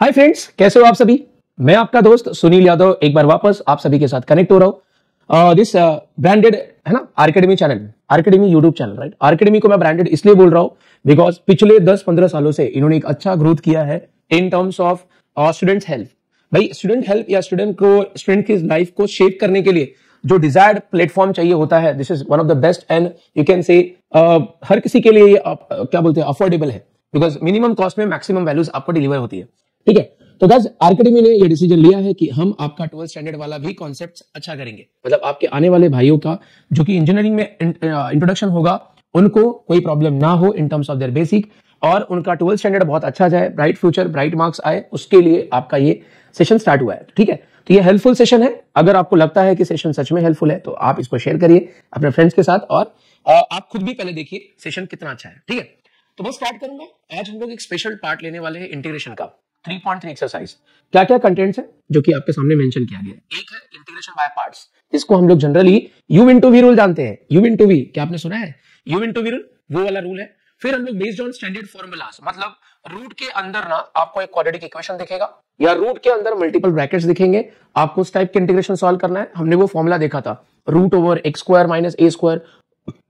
Hi friends, कैसे हो आप सभी। मैं आपका दोस्त सुनील यादव एक बार वापस आप सभी के साथ कनेक्ट हो रहा हूं। दिस ब्रांडेड है ना आरकेडमी चैनल, आरकेडमी यूट्यूब चैनल, राइट। आरकेडमी को मैं ब्रांडेड इसलिए बोल रहा हूं बिकॉज पिछले 10-15 सालों से इन्होंने एक अच्छा ग्रोथ किया है in terms of students help. भाई स्टूडेंट हेल्प या स्टूडेंट की लाइफ को शेप करने के लिए जो डिजायर्ड प्लेटफॉर्म चाहिए होता है, this is one of the best and you can say हर किसी के लिए ये क्या बोलते हैं अफोर्डेबल है बिकॉज मिनिमम कॉस्ट में मैक्सिमम वैल्यूज आपको डिलीवर होती है। ठीक है, तो गाइस आरकेडमी ने ये डिसीजन लिया है कि हम आपका 12th स्टैंडर्ड वाला भी कॉन्सेप्ट अच्छा करेंगे। मतलब आपके आने वाले भाइयों का जो कि इंजीनियरिंग में इंट्रोडक्शन होगा उनको कोई प्रॉब्लम ना हो इन टर्म्स ऑफ देयर बेसिक, और उनका 12th स्टैंडर्ड बहुत अच्छा जाए, ब्राइट फ्यूचर ब्राइट मार्क्स आए, उसके लिए आपका ये सेशन स्टार्ट हुआ है। ठीक है, तो ये हेल्पफुल सेशन है। अगर आपको लगता है कि सेशन सच में हेल्पफुल है तो आप इसको शेयर करिए अपने फ्रेंड्स के साथ, और आप खुद भी पहले देखिए सेशन कितना अच्छा है। ठीक है, तो मैं स्टार्ट करूंगा। आज हम लोग एक स्पेशल पार्ट लेने वाले हैं इंटीग्रेशन का 3.3 एक्सरसाइज। क्या क्या कंटेंट्स है जो कि आपके सामने मेंशन किया गया है। एक है इंटीग्रेशन बाय पार्ट्स, जिसको हम लोग generally u into v rule जानते हैं। यू इंटू वी क्या आपने सुना है? यू इंटू वी रूल वो वाला रूल है। फिर हम लोग बेस्ड ऑन स्टैंडर्ड फॉर्मूलाज, मतलब रूट के अंदर ना आपको एक क्वाड्रेटिक इक्वेशन दिखेगा या रूट के अंदर मल्टीपल ब्रैकेट्स दिखेंगे, आपको उस टाइप के इंटीग्रेशन सॉल्व करना है। हमने वो फॉर्मूला देखा था, root over x square minus a square,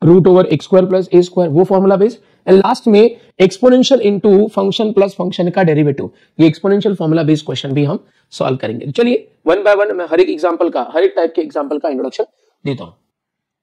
root over x square plus a square, वो फॉर्मूला बेस्ड। एंड लास्ट में exponential into function plus function का डेरिवेटिव, ये एक्सपोनेंशियल फॉर्मूला बेस्ड क्वेश्चन भी हम सॉल्व करेंगे। चलिए वन बाय वन मैं हर एक एग्जांपल का, हर एक टाइप के एग्जांपल का इंट्रोडक्शन देता हूं।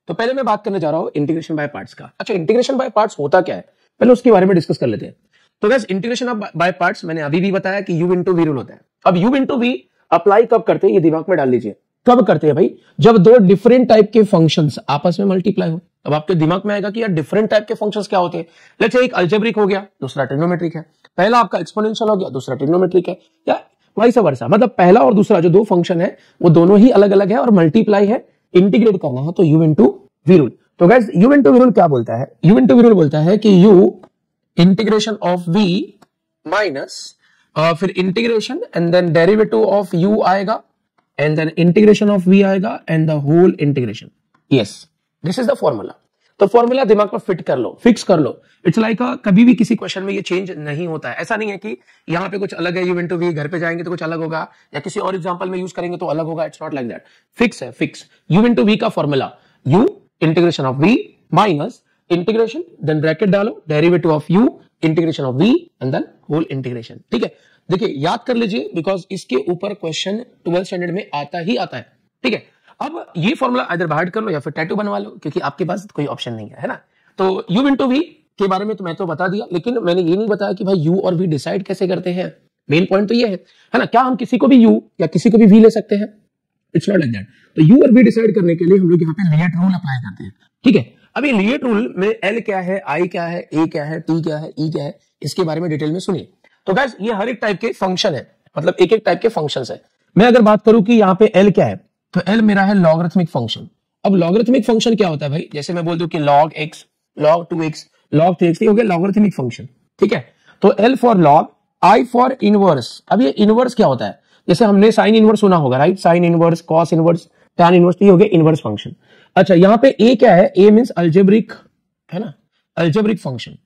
तो पहले मैं बात करने जा रहा हूं इंटीग्रेशन बाय पार्ट्स का। अच्छा, इंटीग्रेशन बाय पार्ट्स होता क्या है, पहले उसके बारे में डिस्कस कर लेते हैं। तो गाइस इंटीग्रेशन बाय पार्ट्स मैंने अभी भी बताया कि यू इंटू वी रूल होता है। अब यू इंटू वी अप्लाई कब करते हैं ये दिमाग में डाल लीजिए। कब करते हैं भाई? जब दो डिफरेंट टाइप के फंक्शंस आपस में मल्टीप्लाई हो। अब आपके दिमाग में आएगा कि यार डिफरेंट टाइप के फंक्शंस क्या होते हैं। लेट्स से एक अलजेब्रिक हो गया, दूसरा ट्रिग्नोमेट्रिक है। पहला आपका एक्सपोनेंशियल हो गया, दूसरा ट्रिग्नोमेट्रिक है, या वाइस वर्सा। मतलब पहला और दूसरा जो दो फंक्शन है वो दोनों ही अलग अलग है और मल्टीप्लाई है, इंटीग्रेट करना है, तो यू इंटू वी रूल। तो guys u into v rule क्या बोलता है? यू इंटू वी रूल बोलता है कि u integration of v minus फिर integration and then derivative of u आएगा and then integration of v आएगा and the whole integration. Yes, this is the formula. तो फॉर्मूला दिमाग में फिट कर लो, फिक्स कर लो। इट्स लाइक कभी भी किसी क्वेश्चन में ये चेंज नहीं होता है। ऐसा नहीं है कि यहाँ पे कुछ अलग है यू इंटू वी, घर पे जाएंगे तो कुछ अलग होगा, या किसी और एग्जाम्पल में यूज करेंगे तो अलग होगा। It's not like that, fix है, फिक्स। यू इंटू वी का formula u integration of v minus integration then bracket डालो derivative of u integration of v and then whole integration. ठीक है, देखिए याद कर लीजिए बिकॉज इसके ऊपर क्वेश्चन 12th स्टैंडर्ड में आता ही आता है। ठीक है, अब ये फॉर्मूला इधर बाहर कर लो या फिर टैटू बनवा लो, क्योंकि आपके पास कोई ऑप्शन नहीं है ना। तो u इंटू वी के बारे में तो मैं तो बता दिया, लेकिन मैंने ये नहीं बताया कि भाई u और v डिसाइड कैसे करते हैं। मेन पॉइंट तो ये है ना, क्या हम किसी को भी u या किसी को भी v ले सकते हैं? It's not like that. तो u और v डिसाइड करने के लिए हम लोग यहाँ पे लिएट रूल अप्लाई करते हैं। ठीक है, अभी लिएट रूल में L क्या है, I क्या है, A क्या है, T क्या है, E क्या है, इसके बारे में डिटेल में सुनिए। तो गाइस ये हर एक टाइप के फंक्शन है, मतलब एक एक टाइप के फंक्शंस है। मैं अगर बात करूं कि यहाँ पे L क्या है, तो L मेरा है लॉगरिथमिक फंक्शन। अब लॉगरिथमिक फंक्शन क्या होता है भाई? जैसे मैं बोल दूं कि log x, log 2x, log 3x, ये हो गया लॉगरिथमिक फंक्शन। ठीक है, तो L for log, I for inverse. अब ये इनवर्स क्या होता है? जैसे हमने साइन इनवर्स सुना होगा, right? Sine inverse, cos inverse, tan inverse, ये हो गया इनवर्स फंक्शन। अच्छा, यहाँ पे A क्या है? A मींस अलजेब्रिक, है ना, अलजेब्रिक फंक्शन।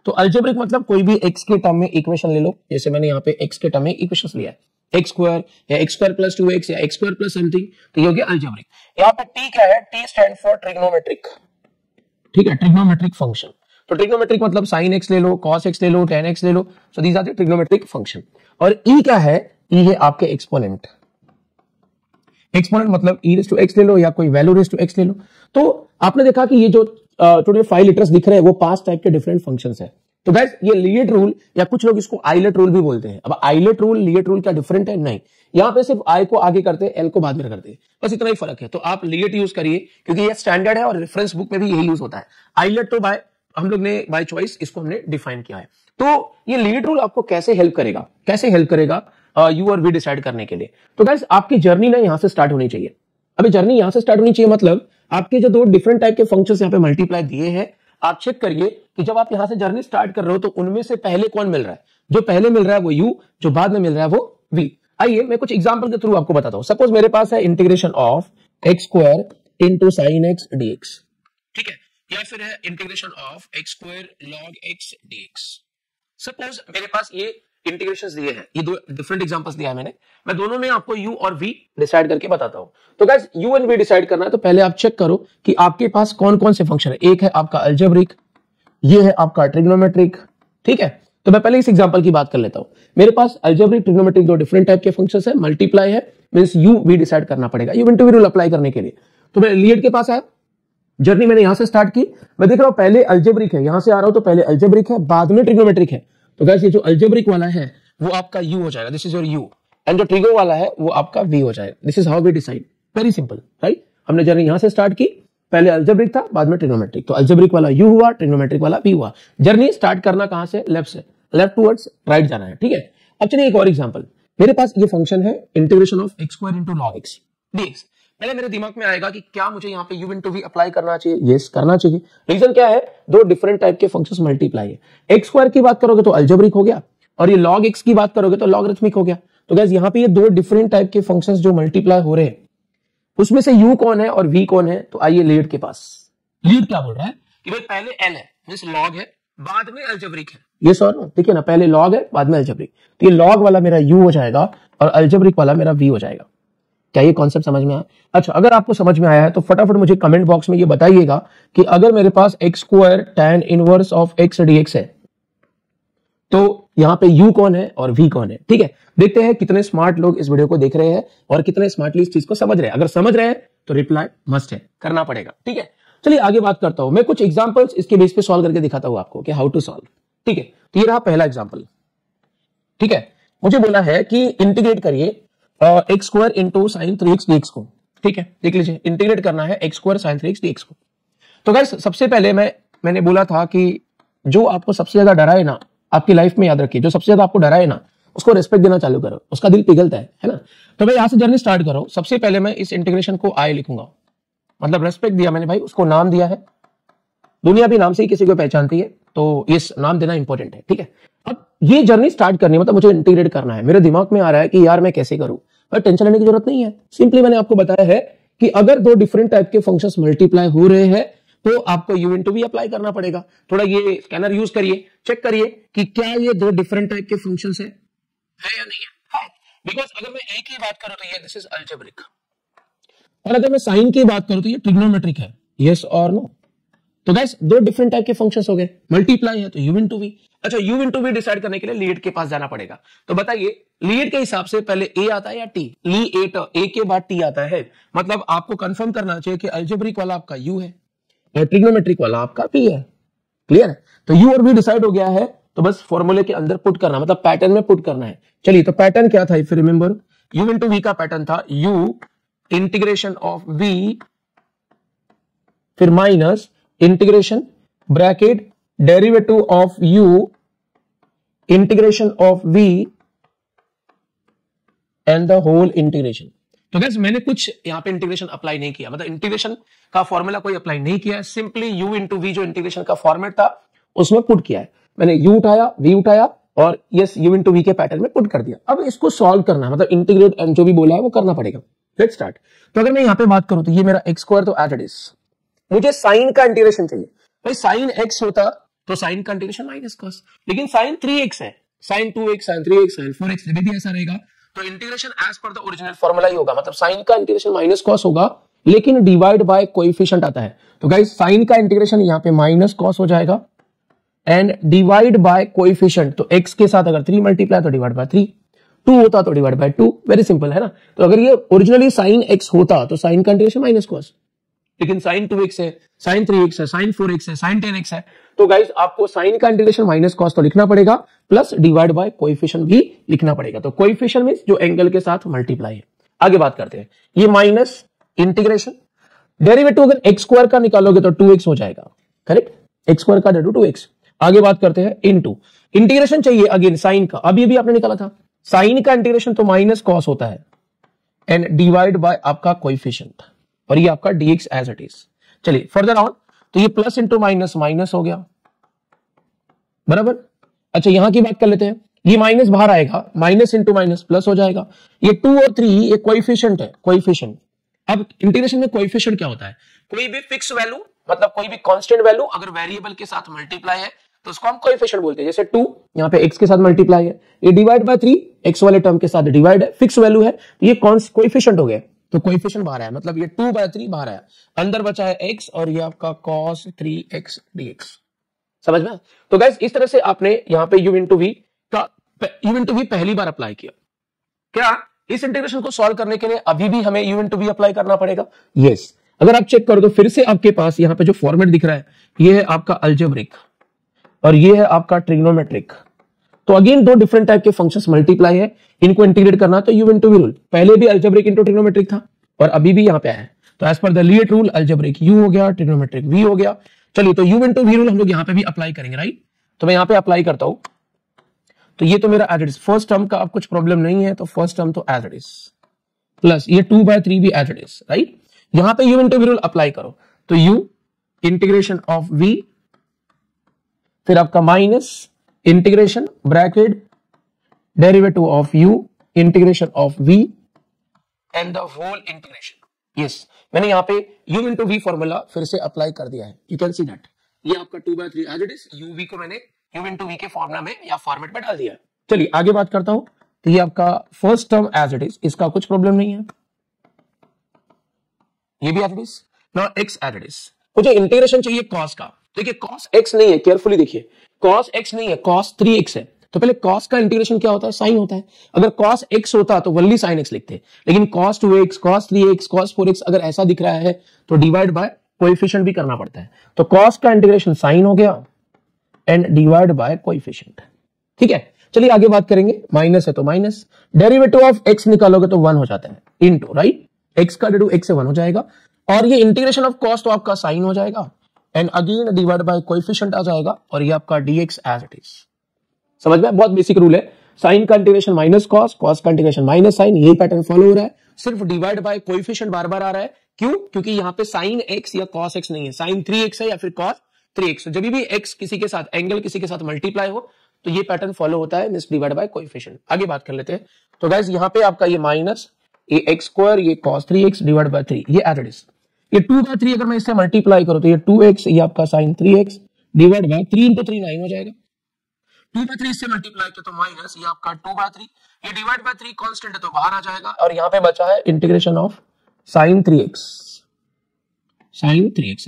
तो अलजेब्रिक मतलब कोई भी x के टर्म में इक्वेशन ले लो। जैसे मैंने यहाँ पे x के टर्म में इक्वेशन लिया है, एक्स स्क्वायर या एक्स स्क्वायर प्लस 2x या एक्स स्क्वायर प्लस समथिंग, तो ये हो गया अलजेब्रिक। यहाँ पे T क्या है? T stand for trigonometric. ठीक है, ट्रिग्नोमेट्रिक फंक्शन। तो ट्रिग्नोमेट्रिक मतलब साइन x ले लो, कॉस x ले लो, tan x ले लो, so these are the trigonometric function. और E क्या है? E है आपके एक्सपोनेंट। एक्सपोनेंट मतलब e रेज़ टू x ले लो या कोई वैल्यू रेज़ टू x ले लो। तो आपने देखा कि ये जो टोटल 5 लेटर्स दिख रहे हैं वो 5 टाइप के डिफरेंट फंक्शंस है। तो गाइस ये लिएट रूल या कुछ लोग इसको आइलेट रूल भी बोलते हैं। अब आइलेट रूल लिएट रूल क्या डिफरेंट है? नहीं, यहाँ पे सिर्फ I को आगे करते हैं, L को बाद में करते हैं, बस इतना ही फर्क है। तो आप लिएट यूज करिए क्योंकि ये स्टैंडर्ड है और रेफरेंस बुक में भी यही यूज होता है। आइलेट तो बाय हम लोग ने बाय चॉइस इसको हमने डिफाइन किया है। तो ये लिएट रूल आपको कैसे हेल्प करेगा, कैसे हेल्प करेगा यू और वी डिसाइड करने के लिए? तो गाइस आपकी जर्नी ना यहां से स्टार्ट होनी चाहिए। अभी जर्नी यहां से स्टार्ट होनी चाहिए मतलब आपके जो दो डिफरेंट टाइप के फंक्शंस यहाँ पे मल्टीप्लाई दिए हैं, आप चेक करिए कि जब आप यहां से जर्नी स्टार्ट कर रहे हो तो उनमें से पहले कौन मिल रहा है? जो पहले मिल रहा है वो u, जो बाद में मिल रहा है वो v। आइए मैं कुछ एग्जांपल के थ्रू आपको बताता हूं। सपोज मेरे पास है integration of x square into sine x dx। ठीक है, या फिर है integration of x square log x dx। Suppose मेरे पास ये इंटीग्रेशंस दिए हैं, ये दो डिफरेंट एग्जांपल्स दिया है मैंने, मैं दोनों में आपको u और v डिसाइड करके बताता हूं। तो guys u and v decide करना है तो पहले आप चेक करो कि आपके पास कौन कौन से फंक्शन है। एक है आपका अलजेब्रिक, ये है आपका ट्रिग्नोमेट्रिक, ठीक है। तो मैं पहले इस एग्जांपल की बात कर लेता हूं। मेरे पास अलजेब्रिक ट्रिग्नोमेट्रिक दो डिफरेंट टाइप के फंक्शंस है, मल्टीप्लाई है, मींस u v डिसाइड करना पड़ेगा u into v rule apply करने के लिए। तो मैं लीड के पास आया, जर्नी मैंने यहां से स्टार्ट की, मैं देख रहा हूं पहले अलजेब्रिक है, यहां से आ रहा हूं तो पहले अलजेब्रिक है, बाद में ट्रिग्नोमेट्रिक है। तो गाइस ये जो अलजेब्रिक वाला है वो आपका u हो जाएगा, this is your u, and जो ट्रिगो वाला है वो आपका v हो जाएगा। This is how we decide, very simple, right. हमने जर्नी यहां से स्टार्ट की, पहले अलजेब्रिक था, बाद में ट्रिग्नोमेट्रिक, तो अलजेब्रिक वाला u हुआ, ट्रिग्नोमेट्रिक वाला v हुआ। जर्नी स्टार्ट करना कहां से, लेफ्ट से, लेफ्ट टुवर्ड्स राइट जाना है, ठीक है। अब चलिए एक और एग्जांपल, मेरे पास ये फंक्शन है integration of x square into log x dx। पहले मेरे दिमाग में आएगा कि क्या मुझे यहाँ पे u इनटू v अप्लाई करना चाहिए, यस करना चाहिए। रीजन क्या है, दो डिफरेंट टाइप के फंक्शंस मल्टीप्लाई है। x स्क्वायर की बात करोगे तो अलजेब्रिक हो गया, और ये log x की बात करोगे तो लॉगरिथमिक हो गया। तो गाइस यहाँ पे ये दो डिफरेंट टाइप के फंक्शंस जो मल्टीप्लाई हो रहे हैं, उसमें से u कौन है और v कौन है। तो आइए लीड के पास, लीड क्या बोल रहा है कि भाई पहले l है, मींस log है, बाद में अलजेब्रिक है, ये सॉरी नो, ठीक है ना, पहले log है बाद में अलजेब्रिक। तो ये log वाला मेरा u हो जाएगा और अलजेब्रिक वाला मेरा v हो जाएगा। क्या ये कॉन्सेप्ट समझ में आया? अच्छा, अगर आपको समझ में आया है तो फटाफट मुझे कमेंट बॉक्स में ये बताइएगा कि अगर मेरे पास x square tan inverse of x dx है तो यहाँ पे u कौन है और v कौन है, ठीक है। देखते हैं कितने स्मार्ट लोग इस वीडियो को देख रहे हैं और कितने स्मार्टली इस चीज को समझ रहे हैं। अगर समझ रहे हैं तो रिप्लाई मस्ट है, करना पड़ेगा, ठीक है। चलिए आगे बात करता हूं, मैं कुछ एग्जांपल्स इसके बेस पे सॉल्व करके दिखाता हूं आपको कि हाउ टू सॉल्व, ठीक है। तो ये रहा पहला एग्जांपल, ठीक है। मुझे बोला है कि इंटीग्रेट करिए x square into sine 3x dx को, ठीक है। देख लीजिए, इंटीग्रेट करना है x square sine 3x dx को। तो गाइस सबसे पहले मैंने बोला था कि जो आपको सबसे ज्यादा डराए ना आपकी लाइफ में, याद रखिए, जो सबसे ज्यादा आपको डराए ना उसको रिस्पेक्ट देना चालू करो, उसका दिल पिघलता है ना। तो मैं यहां से जर्नी स्टार्ट करो, सबसे पहले मैं इस इंटीग्रेशन को आई लिखूंगा, मतलब रेस्पेक्ट दिया मैंने भाई, उसको नाम दिया है, दुनिया भी नाम से ही किसी को पहचानती है, तो इस नाम देना इंपॉर्टेंट है, ठीक है। अब ये जर्नी स्टार्ट करनी है, मतलब मुझे इंटीग्रेट करना है। मेरे दिमाग में आ रहा है कि यार मैं कैसे करूं, पर टेंशन लेने की जरूरत नहीं है। सिंपली मैंने आपको बताया है कि अगर दो डिफरेंट टाइप के फंक्शंस मल्टीप्लाई हो रहे हैं तो आपको u इनटू v अप्लाई करना पड़ेगा। थोड़ा ये स्कैनर यूज करिए, चेक करिए कि क्या ये दो डिफरेंट टाइप के फंक्शंस है या नहीं है। बिकॉज अगर मैं a की बात करूं तो ये दिस इज अलजेब्रिक, और अगर मैं साइन की बात करूं तो ये ट्रिग्नोमेट्रिक है, यस और नो। तो गाइस दो डिफरेंट टाइप के फंक्शंस हो गए, मल्टीप्लाई है तो u इनटू v। अच्छा, u इनटू v डिसाइड करने के लिए लीड के पास जाना पड़ेगा। तो बताइए लीड के हिसाब से पहले a आता है या t? a के बाद t आता है, मतलब आपको कंफर्म करना चाहिए कि अलजेब्रिक वाला आपका u है और ट्रिग्नोमेट्रिक वाला आपका p है। क्लियर है? तो u और v डिसाइड हो गया है, तो बस फॉर्मूले के अंदर पुट करना, मतलब पैटर्न में पुट करना है। चलिए, तो पैटर्न क्या था if you remember, u into v का पैटर्न था u इंटीग्रेशन ऑफ v, फिर minus integration bracket derivative of u integration of v and the whole integration. तो गाइस मैंने कुछ यहां पे इंटीग्रेशन अप्लाई नहीं किया, मतलब इंटीग्रेशन का फॉर्मूला कोई अप्लाई नहीं किया है, सिंपली u इंटू v जो इंटीग्रेशन का फॉर्मेट था उसमें पुट किया है मैंने। u उठाया, v उठाया और यस u इंटू v के पैटर्न में पुट कर दिया। अब इसको सॉल्व करना है, मतलब इंटीग्रेट एंड जो भी बोला है वो करना पड़ेगा। Let's start. तो अगर मैं यहां पे बात करूं तो ये मेरा एक्स स्क्वायर, तो एज इट इज मुझे साइन का इंटीग्रेशन चाहिए। भाई साइन x होता तो साइन का इंटीग्रेशन माइनस कॉस, लेकिन साइन 3x है, sign 2x, sign 3x, sign 4x जब भी ऐसा रहेगा तो integration as per the original formula ही होगा, मतलब साइन का इंटीग्रेशन माइनस कॉस होगा, लेकिन डिवाइड बाय कोएफिशिएंट आता है। तो गाइस साइन का इंटीग्रेशन यहाँ पे माइनस कॉस हो जाएगा एंड डिवाइड बाय कोएफिशिएंट, तो x के साथ अगर 3 मल्टीप्लाई तो डिवाइड बाय 3, 2 होता तो डिवाइड बाय 2, वेरी सिंपल है ना। तो अगर ये ओरिजिनली साइन x होता तो साइन का इंटीग्रेशन माइनस कॉस, लेकिन साइन 2x है, साइन 3x है, साइन 4x है, साइन 10x है, तो गाइस आपको साइन का इंटीग्रेशन माइनस कॉस तो लिखना पड़ेगा, प्लस डिवाइड बाय कोएफिशिएंट भी लिखना पड़ेगा। तो कोएफिशिएंट मींस जो एंगल के साथ मल्टीप्लाई है। आगे बात करते हैं, ये माइनस इंटीग्रेशन डेरिवेटिव अगर x स्क्वायर का निकालोगे तो 2x हो जाएगा, करेक्ट, x स्क्वायर का डेरिवेटिव 2x। आगे बात करते हैं इनटू इंटीग्रेशन चाहिए अगेन साइन का, अब ये भी आपने निकाला था, साइन का इंटीग्रेशन तो माइनस कॉस होता है एंड डिवाइड बाय आपका कोएफिशिएंट, और ये आपका dx एज इट इज। चलिए फर्दर ऑन, तो ये प्लस इंटू माइनस माइनस हो गया, बराबर। अच्छा यहां की बात कर लेते हैं, ये माइनस बाहर आएगा, माइनस इंटू माइनस प्लस हो जाएगा। ये 2 और 3 ये कोएफिशिएंट है, कोएफिशिएंट। अब इंटीग्रेशन में कोएफिशिएंट क्या होता है, कोई भी फिक्स वैल्यू, मतलब कोई भी कांस्टेंट वैल्यू अगर वेरिएबल के साथ मल्टीप्लाई है तो उसको हम कोएफिशिएंट बोलते हैं। जैसे 2 यहाँ पे x के साथ मल्टीप्लाई है, ये डिवाइड बाय 3 x वाले टर्म के साथ डिवाइड है, फिक्स वैल्यू है, तो ये कोएफिशिएंट हो गया, तो कोएफिशिएंट बाहर आया, मतलब ये 2/3 बाहर आया, अंदर बचा है x और ये आपका cos 3x dx। समझ में? तो गाइस इस तरह से आपने यहाँ पे u इंटू v पहली बार अप्लाई किया। क्या इस इंटीग्रेशन को सॉल्व करने के लिए अभी भी हमें u इंटू v अप्लाई करना पड़ेगा? यस। अगर आप चेक करो तो फिर से आपके पास यहाँ पे जो फॉर्मेट दिख रहा है ये है आपका अलजेब्रिक और ये है आपका ट्रिग्नोमेट्रिक। तो अगेन दो डिफरेंट टाइप के फंक्शंस मल्टीप्लाई है, इनको इंटीग्रेट करना तो u इंटू v रूल। पहले भी अलजेब्रिक इंटू ट्रिग्नोमेट्रिक था और अभी भी यहाँ पे आया है, तो as per the LIATE rule algebraic u हो गया, ट्रिग्नोमेट्रिक v हो गया। चलिए तो u इंटू v रूल हम लोग यहाँ पे भी अप्लाई करेंगे, राइट? तो मैं यहाँ पे अप्लाई करता हूं, तो ये तो मेरा as it is, first term का अब कुछ प्रॉब्लम नहीं है, तो फर्स्ट टर्म तो एज इट इज, प्लस ये 2/3 भी एज इट इज, राइट? यहां पे u into v rule apply करो, तो u इंटीग्रेशन ऑफ v, फिर आपका minus integration bracket derivative of u integration of v and the whole integration. Yes, मैंने यहाँ पे u इंटू v फॉर्मूला फिर से अप्लाई कर दिया है, यू कैन सी दैट। ये आपका 2/3 एज इट इज, uv को मैंने u इंटू v के फॉर्मूला में या फॉर्मेट में डाल दिया। चलिए आगे बात करता हूं, तो ये आपका first term as it is, इसका कुछ प्रॉब्लम नहीं है, ये भी as it is. Now x as it is, मुझे इंटीग्रेशन चाहिए cos का। देखिए cos x नहीं है, केयरफुली देखिए, cos x नहीं है, cos 3x है। तो पहले cos का इंटीग्रेशन क्या होता है? साइन होता है। अगर cos x होता तो वनली sin x लिखते, लेकिन cos 2x, cos 3x, cos 4x अगर ऐसा दिख रहा है तो डिवाइड बाय कोएफिशिएंट भी करना पड़ता है। तो cos का इंटीग्रेशन साइन हो गया एंड डिवाइड बाय कोएफिशिएंट। ठीक है, चलिए आगे बात करेंगे। माइनस है तो माइनस, डेरिवेटिव ऑफ x निकालोगे तो 1 हो जाता है, इनटू, राइट? x का डेरिवेटिव x से 1 हो जाएगा और ये इंटीग्रेशन ऑफ cos तो आपका साइन हो जाएगा and again divide by coefficient आ जाएगा और ये आपका dx एज इट इज। समझ में? बहुत बेसिक रूल है, साइन का इंटीग्रेशन माइनस cos, cos का इंटीग्रेशन माइनस साइन, यही पैटर्न फॉलो हो रहा है, सिर्फ डिवाइड बाय कोएफिशिएंट बार बार आ रहा है। क्यों? क्योंकि यहाँ पे साइन x या cos x नहीं है, साइन 3x है या फिर cos 3x। जब भी x किसी के साथ, एंगल किसी के साथ मल्टीप्लाई हो तो ये पैटर्न फॉलो होता है, मींस डिवाइड बाय कोएफिशिएंट। आगे बात कर लेते हैं। तो गाइस यहाँ पे आपका ये माइनस, ये x स्क्वायर, ये cos 3x डिवाइड बाय 3, ये एज इट इज। ये 2/3 अगर मैं इससे मल्टीप्लाई करूं तो ये 2x, ये आपका sin 3x divide by 3 into 3 9 हो जाएगा। 2/3 से मल्टीप्लाई किया तो माइनस, ये आपका 2/3, ये डिवाइड बाय 3 कांस्टेंट है तो बाहर आ जाएगा और यहाँ पे बचा है integration of sin 3x,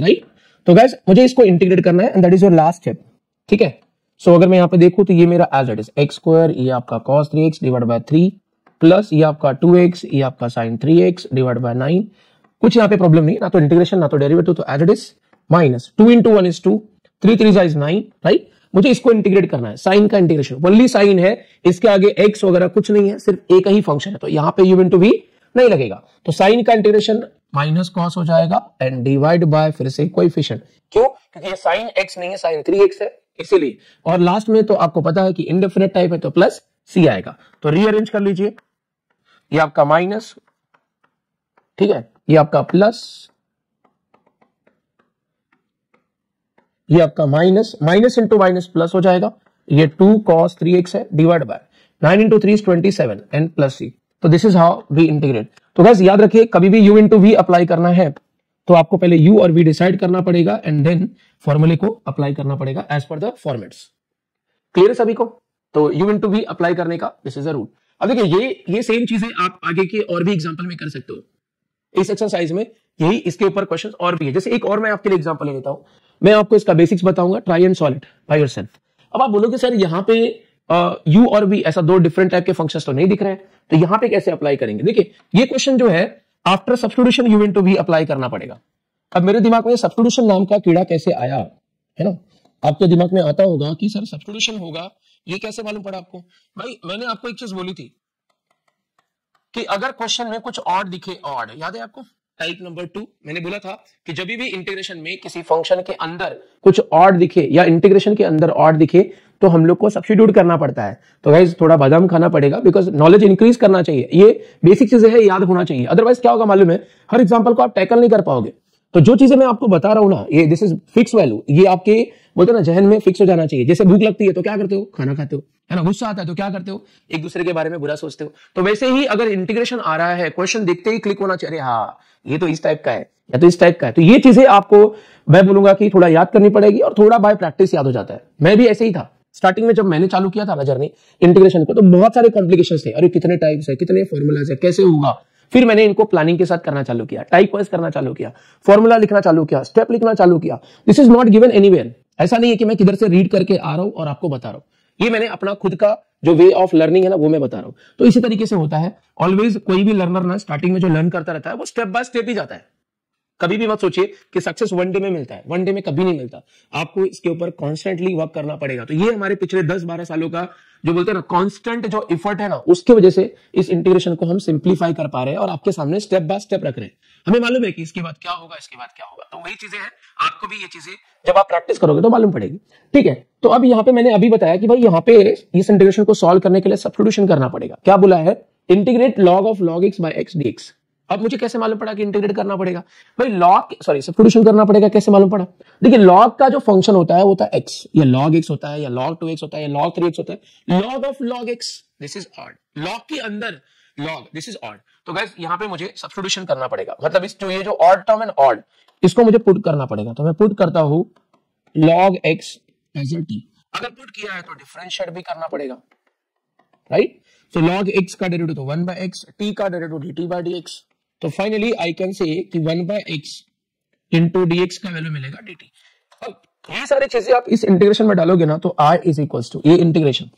right? तो गाइस मुझे इसको इंटीग्रेट करना है and that is your last step. ठीक है, सो अगर मैं यहाँ पे देखूं तो ये मेरा as it is x square, ये आपका cos 3x divide by 3 plus ये आपका 2x, ये आपका sin 3x डिवाइड बाय 9। कुछ यहाँ पे प्रॉब्लम नहीं, ना तो इंटीग्रेशन ना तो डेरिवेटिव, तो as it is minus 2 into 1 is 2, 3 3 is 9, right? मुझे इसको इंटीग्रेट करना है, साइन का इंटीग्रेशन, ओनली साइन है, इसके आगे x वगैरह कुछ नहीं है, सिर्फ एक ही फंक्शन है, तो यहाँ पे u इंटू v नहीं लगेगा। तो साइन का इंटीग्रेशन माइनस cos हो जाएगा एंड डिवाइड बाय फिर से कोएफिशिएंट। क्यों? क्योंकि ये साइन x नहीं है, साइन 3x है, इसीलिए। और लास्ट में तो आपको पता है कि इंडेफिनिट टाइप है तो प्लस c आएगा, तो रीअरेंज कर लीजिए। ये आपका माइनस, ठीक है, ये आपका प्लस, ये आपका minus, minus into minus plus हो जाएगा, ये 2 cos 3x है divide by 9 into 3 is 27 and plus c। तो this is how we integrate. तो गाइस याद रखिए, कभी भी u इंटू v अप्लाई करना है तो आपको पहले u और v डिसाइड करना पड़ेगा एंड देन फॉर्मूले को अप्लाई करना पड़ेगा as per the formats. Clear है सभी को? तो u इंटू v अप्लाई करने का दिस इज अ रूल। अब देखिए ये सेम चीजें आप आगे के और भी एग्जाम्पल में कर सकते हो। इस एक्सरसाइज में यही, इसके ऊपर क्वेश्चंस और भी है। जैसे एक और मैं आपके लिए एग्जांपल ले लेता हूं, मैं आपको इसका बेसिक्स बताऊंगा, try and solve it by yourself. अब आप बोलोगे सर यहाँ पे u और v ऐसा दो डिफरेंट टाइप के फंक्शंस तो नहीं दिख रहे हैं, तो यहाँ पे कैसे अप्लाई करेंगे? देखिए ये क्वेश्चन जो है after substitution u into v apply करना पड़ेगा। अब मेरे दिमाग में सब्स्टिट्यूशन नाम का कीड़ा कैसे आया है ना? आपके दिमाग में आता होगा कि सर सब्स्टिट्यूशन होगा, ये कैसे मालूम पड़ा आपको? भाई मैंने आपको एक चीज बोली थी कि अगर क्वेश्चन में कुछ ऑड दिखे, ऑड याद है आपको? टाइप नंबर 2 मैंने बोला था कि जब भी इंटीग्रेशन में किसी फंक्शन के अंदर कुछ ऑड दिखे या इंटीग्रेशन के अंदर ऑड दिखे तो हम लोग को सब्स्टिट्यूट करना पड़ता है। तो गाइस थोड़ा बादाम खाना पड़ेगा, बिकॉज नॉलेज इंक्रीज करना चाहिए, ये बेसिक चीजें है, याद होना चाहिए। अदरवाइज क्या होगा मालूम है, हर एग्जांपल को आप टैकल नहीं कर पाओगे। तो जो चीजें मैं आपको बता रहा हूं ना, ये दिस इज फिक्स वैल्यू, ये आपके बोलते हैं ना जहन में फिक्स हो जाना चाहिए। जैसे भूख लगती है तो क्या करते हो, खाना खाते हो, है ना। गुस्सा आता है तो क्या करते हो, एक दूसरे के बारे में बुरा सोचते हो। तो वैसे ही अगर इंटीग्रेशन आ रहा है, क्वेश्चन देखते ही क्लिक होना चाहिए, हाँ ये तो इस टाइप का है या तो इस टाइप का है। तो ये चीजें आपको मैं बोलूंगा कि थोड़ा याद करनी पड़ेगी और थोड़ा बाय प्रैक्टिस याद हो जाता है। मैं भी ऐसे ही था स्टार्टिंग में, जब मैंने चालू किया था ना जर्नी इंटीग्रेशन को, तो बहुत सारे कॉम्प्लिकेशंस थे। अरे कितने टाइप्स है, कितने फॉर्मूलाज है, कैसे होगा। फिर मैंने इनको प्लानिंग के साथ करना चालू किया, टाइप वाइज करना चालू किया, फॉर्मूला लिखना चालू किया, स्टेप लिखना चालू किया। This is not given anywhere. ऐसा नहीं है कि मैं किधर से रीड करके आ रहा हूं और आपको बता रहा हूं। ये मैंने अपना खुद का जो वे ऑफ लर्निंग है ना वो मैं बता रहा हूं। तो इसी तरीके से होता है ऑलवेज। कोई भी लर्नर ना स्टार्टिंग में जो लर्न करता रहता है वो स्टेप बाय स्टेप ही जाता है। कभी भी मत सोचिए कि सक्सेस वन डे में मिलता है, वन डे में कभी नहीं मिलता। आपको इसके ऊपर कॉन्स्टेंटली वर्क करना पड़ेगा। तो ये हमारे पिछले 10-12 सालों का जो बोलते हैं ना कॉन्स्टेंट जो इफर्ट है ना, उसके वजह से इस इंटीग्रेशन को हम सिंप्लीफाई कर पा रहे हैं और आपके सामने स्टेप बाय स्टेप रख रहे हैं। हमें मालूम है कि इसके बाद क्या होगा, इसके बाद क्या होगा। तो वही चीजें हैं, आपको भी ये चीजें जब आप प्रैक्टिस करोगे तो मालूम पड़ेगी। ठीक है, तो अब यहाँ पे मैंने अभी बताया कि भाई यहाँ पे इस इंटीग्रेशन को सॉल्व करने के लिए सब्स्टिट्यूशन करना पड़ेगा। क्या बोला है, integrate log of log x by x dx। अब मुझे कैसे मालूम पड़ा कि इंटीग्रेट करना पड़ेगा भाई, सब्स्टिट्यूशन करना पड़ेगा। कैसे मालूम पड़ा, देखिए log का जो फंक्शन होता है वो होता है x, या log x होता है, या log 2x होता है, या log 3x होता है। log of log x this is odd, log के अंदर log दिस इज ऑड। तो गाइस यहाँ पे मुझे सब्स्टिट्यूशन करना पड़ेगा, मतलब इस जो ये जो ऑड टर्म है ऑड, इसको मुझे पुट करना पड़ेगा। तो मैं पुट करता हूं log x as a t। अगर पुट किया है तो डिफरेंशिएट भी करना पड़ेगा, राइट। सो log x का डेरिवेटिव तो 1 बाय x, t का डेरिवेटिव dt बाय dx। तो फाइनली आई कैन से कि 1 बाय x इंटू dx का वैल्यू मिलेगा dt। अब ये सारी चीजें आप इस इंटीग्रेशन में डालोगे ना तो i इज इक्वल्स टू, ये इंटीग्रेशन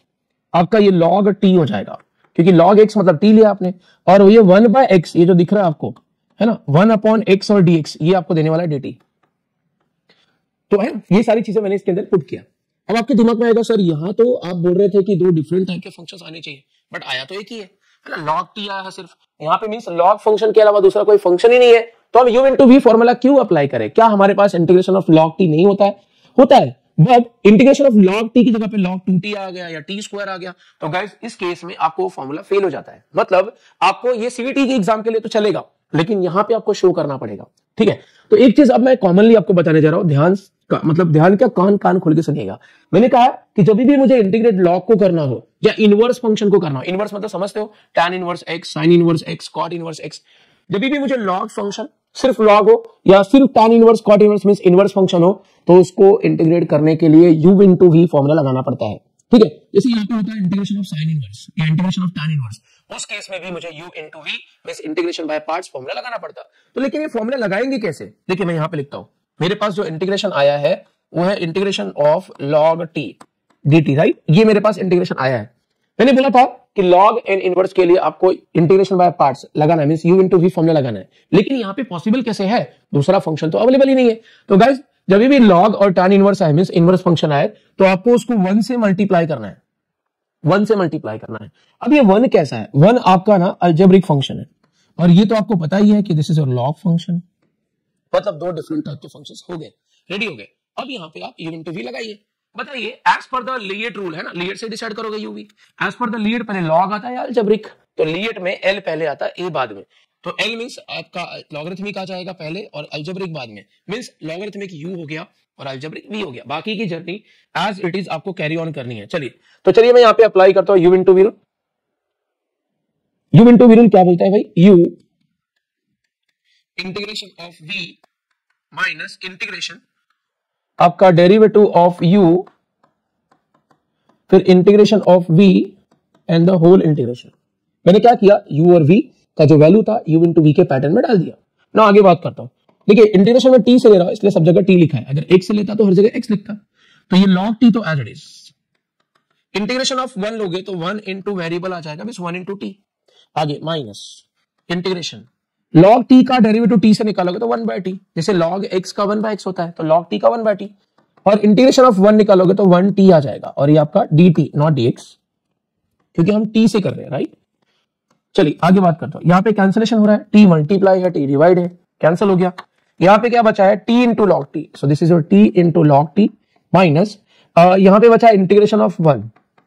आपका ये log t हो जाएगा, क्योंकि log x मतलब t लिया आपने, और ये 1 बाय x ये जो दिख रहा है आपको, है ना, 1 अपॉन x और dx ये आपको देने वाला है dt। तो है ये सारी चीजें मैंने इसके अंदर पुट किया। अब आपके दिमाग में आएगा सर यहाँ तो आप बोल रहे थे कि दो डिफरेंट टाइप के फंक्शंस आने चाहिए, बट आया तो एक ही है ना, log t आया है सिर्फ। यहाँ पे मींस log फंक्शन के अलावा दूसरा कोई फंक्शन ही नहीं है, तो हम u इंटू v फॉर्मूला क्यों अप्लाई करें। क्या हमारे पास इंटीग्रेशन ऑफ log t नहीं होता है, होता है, but integration of log t की जगह पे log 2t आ गया या t स्क्वायर आ गया, तो गाइस इस केस में आपको फॉर्मूला फेल हो जाता है। मतलब आपको ये सीवीटी के एग्जाम के लिए तो चलेगा, लेकिन यहां पे आपको शो करना पड़ेगा। ठीक है, तो एक चीज अब मैं कॉमनली आपको बताने जा रहा हूं, ध्यान का मतलब ध्यान क्या, कान खोल के सुनिएगा। मैंने कहा कि जब भी मुझे इंटीग्रेट log को करना हो या इनवर्स फंक्शन को करना हो, इनवर्स मतलब समझते हो, tan inverse x, sin inverse x, cot inverse x, जब भी मुझे log फंक्शन सिर्फ log हो या सिर्फ tan inverse cot inverse means inverse function हो, तो उसको इंटीग्रेट करने के लिए u इंटू v फॉर्मूला लगाना पड़ता है। ठीक है, जैसे यहाँ पे होता है इंटीग्रेशन ऑफ sin इनवर्स या इंटीग्रेशन ऑफ tan इनवर्स, उस केस में भी मुझे u into v means integration by parts formula लगाना पड़ता। तो लेकिन ये फॉर्मूला लगाएंगे कैसे, देखिए मैं यहाँ पे लिखता हूँ, मेरे पास जो इंटीग्रेशन आया है वो है integration of log t dt, right. ये मेरे पास इंटीग्रेशन आया है। मैंने बोला था कि log n इनवर्स के लिए आपको इंटीग्रेशन बाय पार्ट्स लगाना है, means u into v formula लगाना है। लेकिन यहाँ पे पॉसिबल कैसे है, दूसरा फंक्शन तो अवेलेबल ही नहीं है। तो गाइस जब भी log और tan इनवर्स आए मींस इनवर्स फंक्शन आए, तो आपको उसको 1 से मल्टीप्लाई करना है, 1 से मल्टीप्लाई करना है। अब ये 1 कैसा है, 1 आपका ना अलजेब्रिक फंक्शन है, और ये तो आपको पता ही है कि this is your log function, मतलब दो डिफरेंट टाइप के फंक्शंस हो गए, रेडी हो गए। अब यहाँ पे आप u इंटू v लगाइए, बताइए as per the LIATE rule है ना, लीएट से डिसाइड करोगे u v। As per the LIATE पहले log आता है या अलजेब्रिक, तो लीएट में l पहले आता है a बाद में, तो l मींस आपका लॉगरिथमिक आ जाएगा पहले और अलजेब्रिक बाद में, मींस लॉगरिथमिक u हो गया और अलजेब्रिक v हो गया। बाकी की जर्नी एज इट इज आपको कैरी ऑन करनी है। चलिए तो चलिए मैं यहाँ पे अप्लाई करता हूँ u into v rule. u into v rule क्या बोलता है भाई, u integration of v minus integration आपका डेरिवेटिव ऑफ u फिर integration of v and the whole integration. मैंने क्या किया, u और v का जो वैल्यू था u इंटू v के पैटर्न में डाल दिया ना। आगे बात करता हूं, देखिए इंटीग्रेशन में t से ले रहा हूं इसलिए सब जगह t लिखा है, अगर x से लेता तो हर जगह x लिखता। तो ये log t तो as it is, integration of 1 लोगे तो 1 इंटू वेरिएबल आ जाएगा मींस 1 इंटू t, आगे माइनस इंटीग्रेशन log t का डेरिवेटिव t से निकालोगे तो 1 बाय t, जैसे log x का 1 बाय x होता है तो log t का 1 बाय t, और इंटीग्रेशन ऑफ 1 निकालोगे तो 1t आ जाएगा, और ये आपका dt नॉट dx, क्योंकि हम t से कर रहे हैं, राइट। चलिए आगे बात करता हूं, यहाँ पे कैंसिलेशन हो रहा है, t मल्टीप्लाई है, t डिवाइड है, कैंसिल हो गया। यहाँ पे क्या बचा है, t into log t, so this is your t into log t minus यहाँ पे बचा है integration of 1,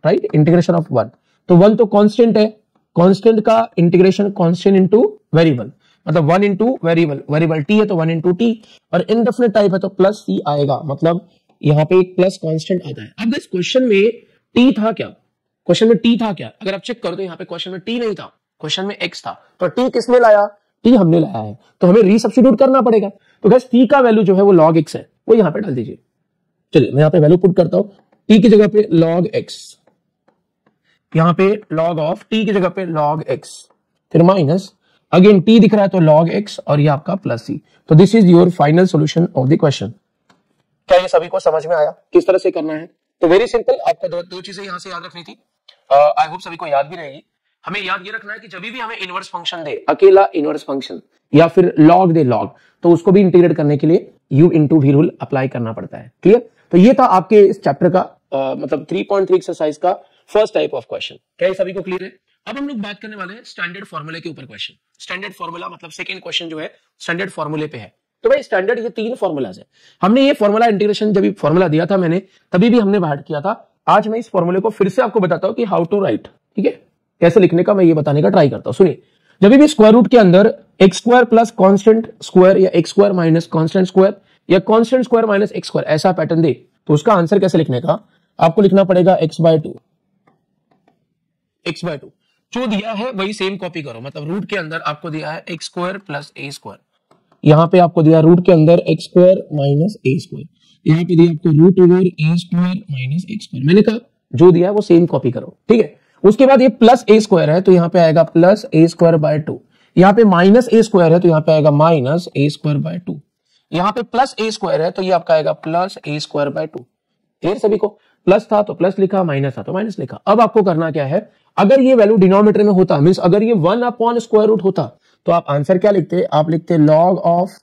right, integration of 1, तो 1 तो कांस्टेंट है, कांस्टेंट का इंटीग्रेशन कांस्टेंट इंटू वेरिएबल, मतलब 1 इंटू वेरिएबल, वेरिएबल t है तो 1 इंटू t, और इनडेफिनिट टाइप है तो प्लस c आएगा, मतलब यहाँ पे एक प्लस कांस्टेंट आता है। अब इस क्वेश्चन में टी था क्या, क्वेश्चन में टी था क्या, अगर आप चेक कर दो यहाँ पे क्वेश्चन में टी नहीं था, क्वेश्चन में एक्स था, तो टी किसने लाया, टी हमने लाया है, तो हमें रीसब्स्टिट्यूट करना पड़ेगा। तो गैस टी का वैल्यू जो है वो log x है, वो यहाँ पे डाल दीजिए। चलिए मैं यहाँ पे वैल्यू पुट करता हूं, टी की जगह पे log x, यहाँ पे log ऑफ टी की जगह पे log x, फिर माइनस अगेन टी दिख रहा है तो log x और ये आपका प्लस सी। तो this is your final solution of the question. क्या ये सभी को समझ में आया किस तरह से करना है? तो वेरी सिंपल, आपको दो चीजें यहां से याद रखनी थी, आई होप सभी को याद भी रहेगी। हमें याद ये रखना है कि जब भी हमें इनवर्स फंक्शन दे, अकेला इनवर्स फंक्शन या फिर लॉग दे लॉग, तो उसको भी इंटीग्रेट करने के लिए u into v rule apply करना पड़ता है। क्लियर? तो ये था आपके इस चैप्टर का मतलब 3.3 एक्सरसाइज का फर्स्ट टाइप ऑफ क्वेश्चन। क्या ये सभी को क्लियर है? अब हम लोग बात करने वाले हैं स्टैंडर्ड फॉर्मूले के ऊपर क्वेश्चन। स्टैंडर्ड फॉर्मूला मतलब सेकंड क्वेश्चन जो है स्टैंडर्ड फॉर्मूले पे है। तो भाई स्टैंडर्ड ये 3 फॉर्मूलाज है। हमने ये फॉर्मूला इंटीग्रेशन जब फॉर्मूला दिया था मैंने, तभी भी हमने बात किया था। आज मैं इस फॉर्मूले को फिर से आपको बताता हूं कि हाउ टू राइट, ठीक है, कैसे लिखने का मैं ये बताने का ट्राई करता हूं। सुनिए, जब भी स्क्वायर रूट के अंदर x square plus constant square या x square minus constant square या constant square minus x square ऐसा पैटर्न दे, तो उसका आंसर कैसे लिखने का, आपको लिखना पड़ेगा x बाय टू। जो दिया है वही सेम कॉपी करो, मतलब रूट के अंदर आपको दिया है x square plus a square, यहाँ पे आपको दिया रूट के अंदर x square minus a square, यहाँ पे दिया आपको रूट ओवर ए स्क्वायर माइनस एक्स स्क्वायर। मैंने कहा जो दिया है वो सेम कॉपी करो, ठीक है। उसके बाद ये प्लस ए स्क्वायर है तो यहाँ पे आएगा plus a square by two, यहाँ पे माइनस ए स्क्वायर है तो यहाँ पे आएगा minus a square by two, यहाँ पे प्लस ए स्क्वायर है तो ये आपका आएगा plus a square by two. Clear सभी को? प्लस था तो प्लस लिखा, माइनस था तो माइनस लिखा। अब आपको करना क्या है, अगर ये वैल्यू डिनोमिनेटर में होता, मींस अगर ये 1 अपॉन स्क्वायर रूट होता, तो आप आंसर क्या लिखते, आप लिखते log of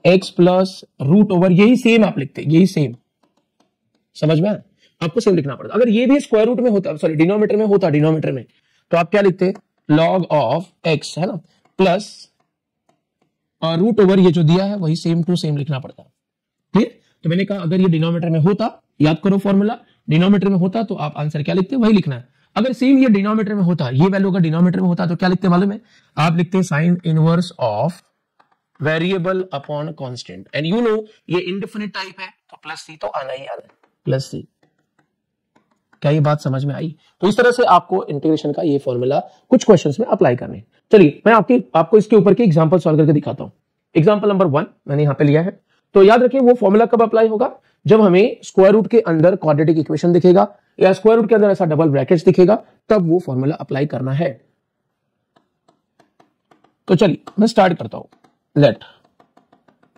x plus root over, यही सेम आप लिखते, यही सेम। समझ में? आपको सेम लिखना पड़ता। अगर ये भी स्क्वायर रूट में होता, सॉरी डिनोमिनेटर में होता, डिनोमिनेटर में, तो आप क्या लिखते, लॉग ऑफ एक्स, है ना, प्लस और रूट ओवर ये जो दिया है वही सेम टू सेम लिखना पड़ता। ठीक? तो मैंने कहा अगर ये डिनोमिनेटर में होता, याद करो फॉर्मूला, डिनोमिनेटर में होता तो आप आंसर क्या लिखते, वही लिखना है। अगर सेम ये डिनोमिनेटर में होता, ये वैल्यू अगर डिनोमिनेटर में होता तो क्या लिखते मालूम है, आप लिखते sine inverse of variable upon constant, and you know ये इंडेफिनिट टाइप है तो प्लस सी तो आना ही आना है, प्लस सी। क्या ये बात समझ में आई? तो इस तरह से आपको इंटीग्रेशन का ये फॉर्मूला कुछ क्वेश्चंस में अप्लाई करने। चलिए मैं आपको इसके ऊपर के एग्जांपल सॉल्व करके दिखाता हूं। एग्जांपल नंबर 1 मैंने यहां पे लिया है। तो याद रखिए वो फॉर्मूला कब अप्लाई होगा, जब हमें स्क्वायर रूट के अंदर क्वाड्रेटिक इक्वेशन दिखेगा या स्क्वायर रूट के अंदर ऐसा डबल ब्रैकेट्स दिखेगा, तब वो फॉर्मूला अप्लाई करना है। तो चलिए मैं स्टार्ट करता हूं। Let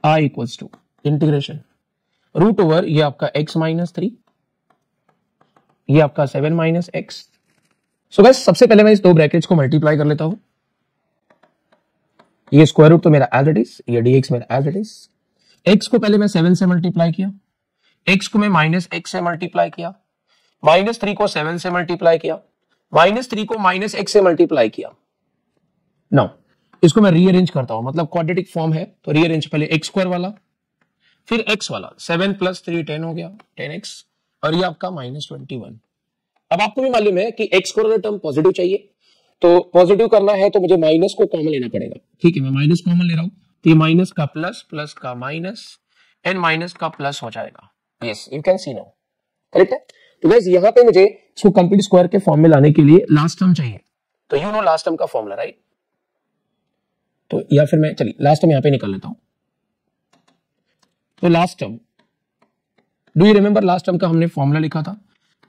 i equals to integration root over ये आपका x माइनस 3, ये आपका 7 माइनस एक्स। सो गाइस सबसे पहले मैं इस दो ब्रैकेट्स को मल्टीप्लाई कर लेता हूं। ये स्क्वायर रूट तो मेरा एज इट इज, ये dx मेरा एज इट इज। x को पहले मैं 7 से मल्टीप्लाई किया, x को मैं माइनस x से मल्टीप्लाई किया, माइनस 3 को 7 से मल्टीप्लाई किया, माइनस 3 को माइनस x से मल्टीप्लाई किया। नाउ इसको मैं रीअरेंज करता हूं, मतलब क्वाड्रेटिक फॉर्म है तो रीअरेंज, पहले x स्क्वायर वाला फिर x वाला, 7 प्लस 3 10 हो गया 10x, और ये आपका माइनस 21। अब आपको भी मालूम है कि x स्क्वायर टर्म पॉजिटिव चाहिए, तो पॉजिटिव करना है तो मुझे माइनस को कॉमन लेना पड़ेगा। ठीक है, मैं माइनस कॉमन ले रहा हूं, तो ये माइनस का प्लस, प्लस का माइनस एंड माइनस का प्लस हो जाएगा। Yes you can see now, correct है। तो गाइस यहां पे मुझे इसको कंप्लीट स्क्वायर के फॉर्म में लाने के लिए लास्ट टर्म चाहिए, तो यू नो लास्ट टर्म का फॉर्मूला राइट। तो या फिर मैं चलिए लास्ट टर्म यहां पे निकाल लेता हूं। तो last term, do you remember last term का हमने फॉर्मूला लिखा था,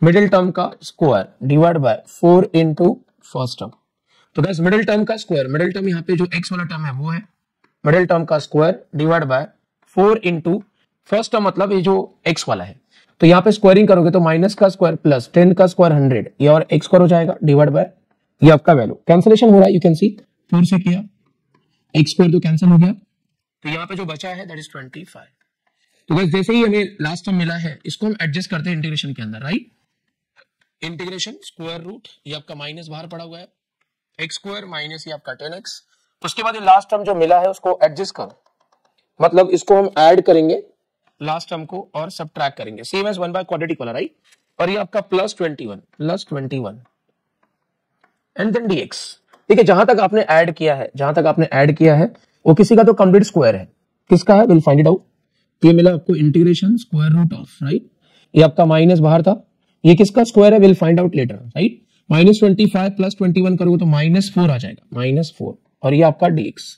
मिडिल टर्म का square divide by 4 into first term. तो गाइस मिडिल टर्म का स्क्वायर, मिडिल टर्म यहाँ पे जो x वाला टर्म है वो है मिडिल टर्म का square divide by 4 into first term, मतलब ये जो x वाला है। तो यहाँ पे स्क्वायरिंग करोगे तो माइनस का स्क्वायर प्लस 10 का स्क्वायर 100, ये और x स्क्वायर हो जाएगा डिवाइड बाय ये आपका वैल्यू, कैंसिलेशन हो रहा है, यू कैन सी 4 से किया, x स्क्वायर तो कैंसिल हो गया, तो यहाँ पे जो बचा है दैट इज 25। तो बस जैसे ही हमें लास्ट टर्म मिला है इसको हम एडजस्ट करते हैं इंटीग्रेशन के अंदर, राइट। इंटीग्रेशन स्क्वायर रूट ये आपका माइनस बाहर पड़ा हुआ है, एक्स स्क्वायर माइनस ये आपका 10x। उसके बाद ये लास्ट टर्म जो मिला है उसको एडजस्ट करो, मतलब इसको हम ऐड करेंगे लास्ट टर्म को और सबट्रैक्ट करेंगे, सेम एज 1 बाय क्वाड्रेटिक वाला, राइट। और ये आपका प्लस 21 एंड देन dx। ठीक है, जहां तक आपने ऐड किया है, जहां तक आपने ऐड किया है वो किसी का तो कंप्लीट स्क्वायर है, किसका है, विल फाइंड इट आउट। तो ये मिला आपको integration square root of, right, ये आपका माइनस बाहर था, ये किसका स्क्वायर है, will find out later, right, -25 plus 21 करोगे तो -4 आ जाएगा, -4, और ये आपका dx।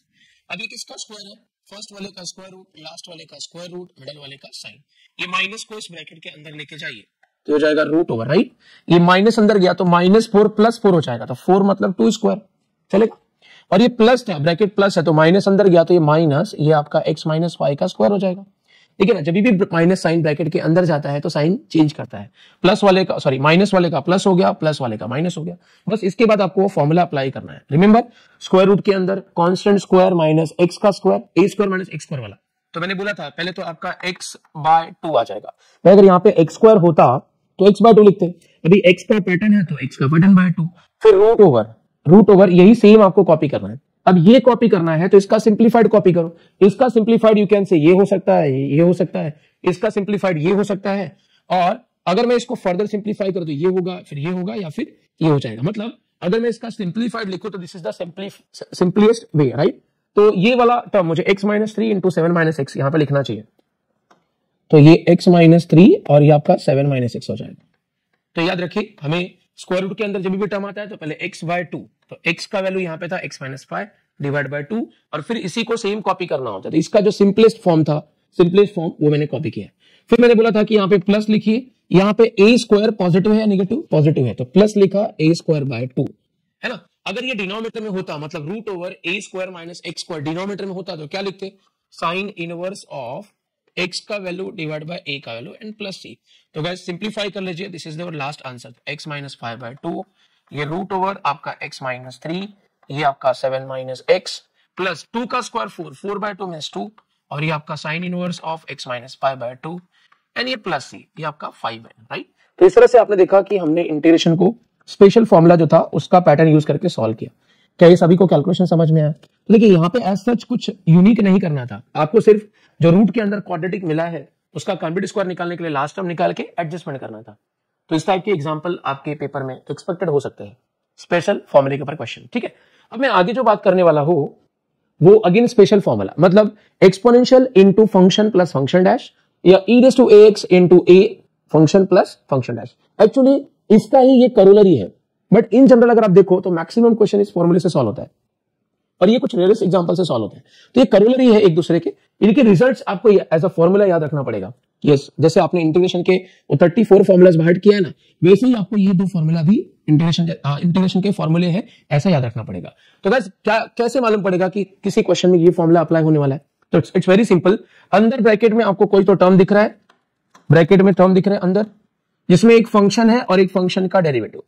अब ये किसका स्क्वायर है, फर्स्ट वाले का स्क्वायर रूट, लास्ट वाले का स्क्वायर रूट, मिडिल वाले का साइन, ये माइनस को इस ब्रैकेट के अंदर लेके जाइए तो हो जाएगा रूट ओवर, राइट, ये माइनस अंदर गया तो -4 प्लस 4 हो जाएगा, तो 4 मतलब 2 स्क्वायर चलेगा, और ये प्लस था, ब्रैकेट प्लस है तो माइनस अंदर गया तो ये माइनस, ये आपका x माइनस वाई का स्क्वायर हो जाएगा, ठीक है ना। जब भी माइनस साइन ब्रैकेट के अंदर जाता है तो साइन चेंज करता है, प्लस वाले का सॉरी माइनस वाले का प्लस हो गया, प्लस वाले का माइनस हो गया, बस इसके बाद आपको वो फॉर्मूला अप्लाई करना है। रिमेंबर, स्क्वायर रूट के अंदर कांस्टेंट स्क्वायर माइनस एक्स का स्क्वायर, ए स्क्वायर माइनस एक्स स्क्वायर वाला, तो मैंने बोला था पहले तो आपका x बाय 2 आ जाएगा, तो अगर यहाँ पे x स्क्वायर होता तो x बाय 2 लिखते, अभी x का पैटर्न है तो x का पैटर्न बाय 2, फिर रूट ओवर यही सेम आपको कॉपी करना है। अब ये कॉपी करना है तो इसका सिंप्लीफाइड कॉपी करो, इसका सिंप्लीफाइड यू कैन से ये हो सकता है, ये हो सकता है, इसका सिंप्लीफाइड ये हो सकता है, और अगर मैं इसको फर्दर सिंप्लीफाई करूं तो ये होगा, फिर ये होगा, या फिर ये हो जाएगा। मतलब अगर मैं इसका सिंप्लीफाइड लिखूं तो this is the simplest way, right. तो ये वाला टर्म मुझे x minus 3 into 7 minus x यहां पर लिखना चाहिए, तो ये x माइनस 3 और ये आपका 7 माइनस एक्स हो जाएगा। तो याद रखिए, हमें स्क्वायर रूट के अंदर जब भी टर्म आता है तो पहले x बाय 2, तो x का वैल्यू यहाँ पे था x माइनस 5 डिवाइड बाय 2, और फिर इसी को सेम कॉपी करना होता है। तो इसका जो सिंपलेस्ट फॉर्म था, सिंपलेस्ट फॉर्म वो मैंने कॉपी किया। फिर मैंने बोला था कि यहाँ पे प्लस लिखिए, यहाँ पे a स्क्वायर पॉजिटिव है या नेगेटिव, पॉजिटिव है, तो प्लस लिखा a स्क्वायर बाय 2, है ना। अगर ये डिनोमिनेटर में होता, मतलब root over a square minus x square denominator में होता तो क्या लिखते, साइन इनवर्स ऑफ x का वैल्यू डिवाइड बाय a का वैल्यू एंड प्लस c। तो गाइस सिंप्लीफाई कर लीजिए, this is the last answer, x minus 5 by 2, ये रूट ओवर आपका x माइनस 3, ये आपका 7 माइनस एक्स प्लस 2 का स्क्वायर 4 बाय 2 मीन्स 2, और ये आपका sine inverse of x minus 5 by 2 and ये प्लस c, ये आपका 5 है, राइट। तो इस तरह से आपने देखा कि हमने इंटीग्रेशन को स्पेशल फॉर्मूला जो था उसका पैटर्न यूज करके सॉल्व किया। क्या ये सभी को कैलकुलेशन समझ में आया? देखिए यहाँ पे एज सच कुछ यूनिक नहीं करना था, आपको सिर्फ जो रूट के अंदर क्वाड्रेटिक मिला है उसका कंप्लीट स्क्वायर निकालने के लिए लास्ट टर्म निकाल के एडजस्टमेंट करना था। तो इस टाइप के एग्जांपल आपके पेपर में एक्सपेक्टेड हो सकते हैं, स्पेशल फॉर्मूले के ऊपर क्वेश्चन, ठीक है। अब मैं आगे जो बात करने वाला हूं वो अगेन स्पेशल फॉर्मूला, मतलब exponential into function plus function dash, या e rays to ax into a function plus function dash. Actually इसका ही ये करोलरी है, बट इन जनरल अगर आप देखो तो मैक्सिमम क्वेश्चन इस फॉर्मूले से सॉल्व होता है, और ये कुछ रेयरेस्ट एग्जांपल से सॉल्व होते हैं। तो ये करोलरी है एक दूसरे के, इनके रिजल्ट्स आपको एज अ फॉर्मूला याद रखना पड़ेगा। यस, जैसे आपने इंटीग्रेशन के 34 फॉर्मूलाज बाहर किया है ना, वैसे ही आपको ये दो फॉर्मूला भी इंटीग्रेशन के फॉर्मूले हैं, ऐसा याद रखना पड़ेगा। तो बस क्या कैसे मालूम पड़ेगा कि किसी क्वेश्चन में ये फॉर्मूला अप्लाई होने वाला है? तो इट्स वेरी सिंपल, अंदर ब्रैकेट में आपको कोई तो टर्म दिख रहा है, ब्रैकेट में टर्म दिख रहा है अंदर, जिसमें एक फंक्शन है और एक फंक्शन का डेरिवेटिव,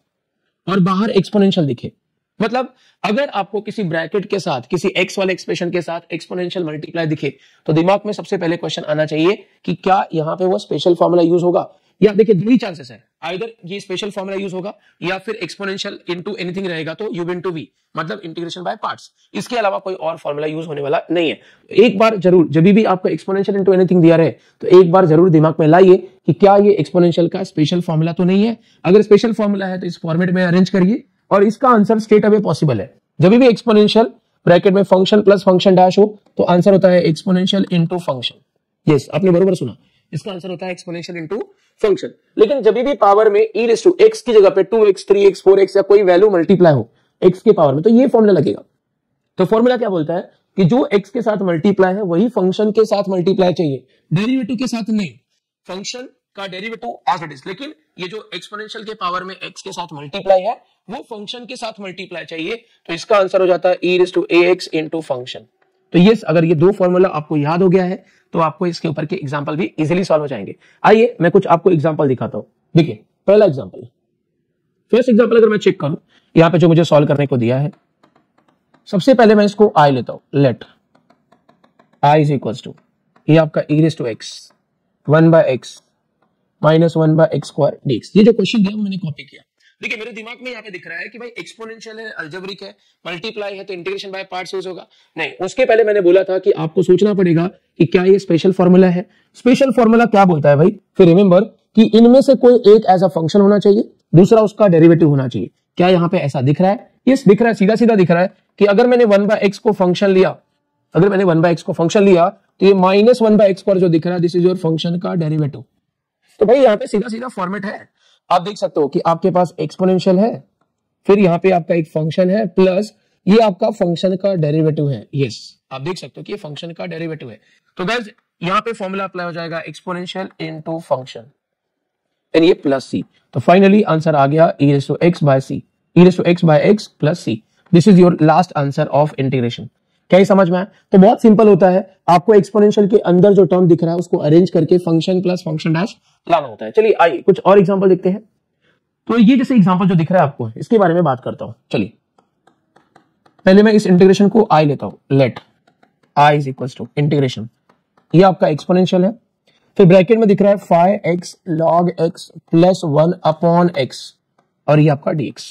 और बाहर एक्सपोनेंशियल दिखे। मतलब अगर आपको किसी ब्रैकेट के साथ, किसी x वाले एक्सप्रेशन के साथ एक्सपोनेंशियल मल्टीप्लाई दिखे तो दिमाग में सबसे पहले क्वेश्चन आना चाहिए कि क्या यहाँ पे वो स्पेशल फॉर्मूला यूज होगा, या देखिए दो ही चांसेस है, आइदर ये स्पेशल फॉर्मूला यूज होगा या फिर एक्सपोनेंशियल इनटू एनीथिंग रहेगा तो u इनटू v, मतलब इंटीग्रेशन बाय पार्ट्स। इसके अलावा कोई और फॉर्मूला यूज होने वाला नहीं है। एक बार जरूर जब भी आपको एक्सपोनेंशियल इनटू एनीथिंग दिया रहे तो एक बार जरूर दिमाग में लाइए कि क्या ये एक्सपोनेंशियल का स्पेशल फॉर्मूला तो नहीं है। अगर स्पेशल फॉर्मूला है तो इस फॉर्मेट में अरेंज करिए, और इसका आंसर स्ट्रेट अवे पॉसिबल है। जब भी एक्सपोनेंशियल ब्रैकेट में फंक्शन प्लस फंक्शन डैश हो तो आंसर होता है एक्सपोनेंशियल इनटू फंक्शन। यस, आपने बरोबर सुना, इसका आंसर होता है एक्सपोनेंशियल इनटू फंक्शन। लेकिन जब भी पावर में e रेज़ टू x की जगह पे 2x 3x 4x या कोई वैल्यू मल्टीप्लाई हो x के पावर में, तो ये फॉर्मूला लगेगा। तो फॉर्मूला क्या बोलता है कि जो x के साथ मल्टीप्लाई है वही फंक्शन के साथ मल्टीप्लाई चाहिए, डेरिवेटिव के साथ नहीं। फंक्शन का डेरिवेटिव एज इट इज, लेकिन ये जो एक्सपोनेंशियल के पावर में x के साथ मल्टीप्लाई है वो फंक्शन के साथ मल्टीप्लाई चाहिए, तो इसका आंसर हो जाता है e rays to ax into function. तो यस, अगर ये दो फॉर्मूला आपको याद हो गया है तो आपको इसके ऊपर के एग्जांपल भी इजीली सॉल्व हो जाएंगे। आइए मैं कुछ आपको एग्जांपल दिखाता हूं। देखिए पहला एग्जांपल, फर्स्ट एग्जांपल अगर मैं चेक करूं, यहां पे जो मुझे सॉल्व करने को दिया है, सबसे पहले मैं इसको i लेता हूं। Let i is equals to, ये आपका e raise to x 1 bye x minus 1 bye x square dx। ये जो क्वेश्चन दिया मैंने कॉपी किया। देखिए मेरे दिमाग में यहाँ पे दिख रहा है कि भाई एक्सपोनेंशियल है, अलजेब्रिक है, मल्टीप्लाई है तो इंटीग्रेशन बाय पार्ट्स यूज होगा। नहीं, उसके पहले मैंने बोला था कि आपको सोचना पड़ेगा कि क्या ये स्पेशल फॉर्मूला है। स्पेशल फॉर्मूला क्या बोलता है भाई? फिर रिमेंबर कि इनमें से कोई एक एज अ फंक्शन होना चाहिए, दूसरा उसका डेरिवेटिव होना चाहिए। क्या यहाँ पे ऐसा दिख रहा है? यस दिख रहा है, सीधा सीधा दिख रहा है कि अगर मैंने 1 बाय x को फंक्शन लिया, अगर मैंने 1 बाय x को फंक्शन लिया तो ये -1/x पर जो दिख रहा है दिस इज योर फंक्शन का डेरिवेटिव। तो भाई यहाँ पे सीधा सीधा फॉर्मेट है, आप देख सकते हो कि आपके पास एक्सपोनेंशियल है, फिर यहाँ पे आपका एक फंक्शन है, प्लस ये आपका फंक्शन का डेरिवेटिव है। यस, आप देख सकते हो कि ये फंक्शन का डेरिवेटिव है। तो गाइस यहाँ पे फॉर्मूला अप्लाई हो जाएगा एक्सपोनेंशियल इनटू फंक्शन एंड ये प्लस सी। तो फाइनली आंसर आ गया e raised to x by c, e raised to x by x plus c। This is your last answer of integration. क्या ही समझ में आया? तो बहुत सिंपल होता है, आपको एक्सपोनेंशियल के अंदर जो टर्म दिख रहा है उसको अरेंज करके फंक्शन प्लस फंक्शन डैश लाना होता है। चलिए आइए कुछ और एग्जांपल देखते हैं। तो ये जैसे एग्जांपल जो दिख रहा है आपको, इसके बारे में बात करता हूं। चलिए पहले मैं इस इंटीग्रेशन को आई लेता हूं, let i is equal to integration, ये आपका एक्सपोनेंशियल है, फिर ब्रैकेट में दिख रहा है 5x log x plus 1 upon x और ये आपका dx,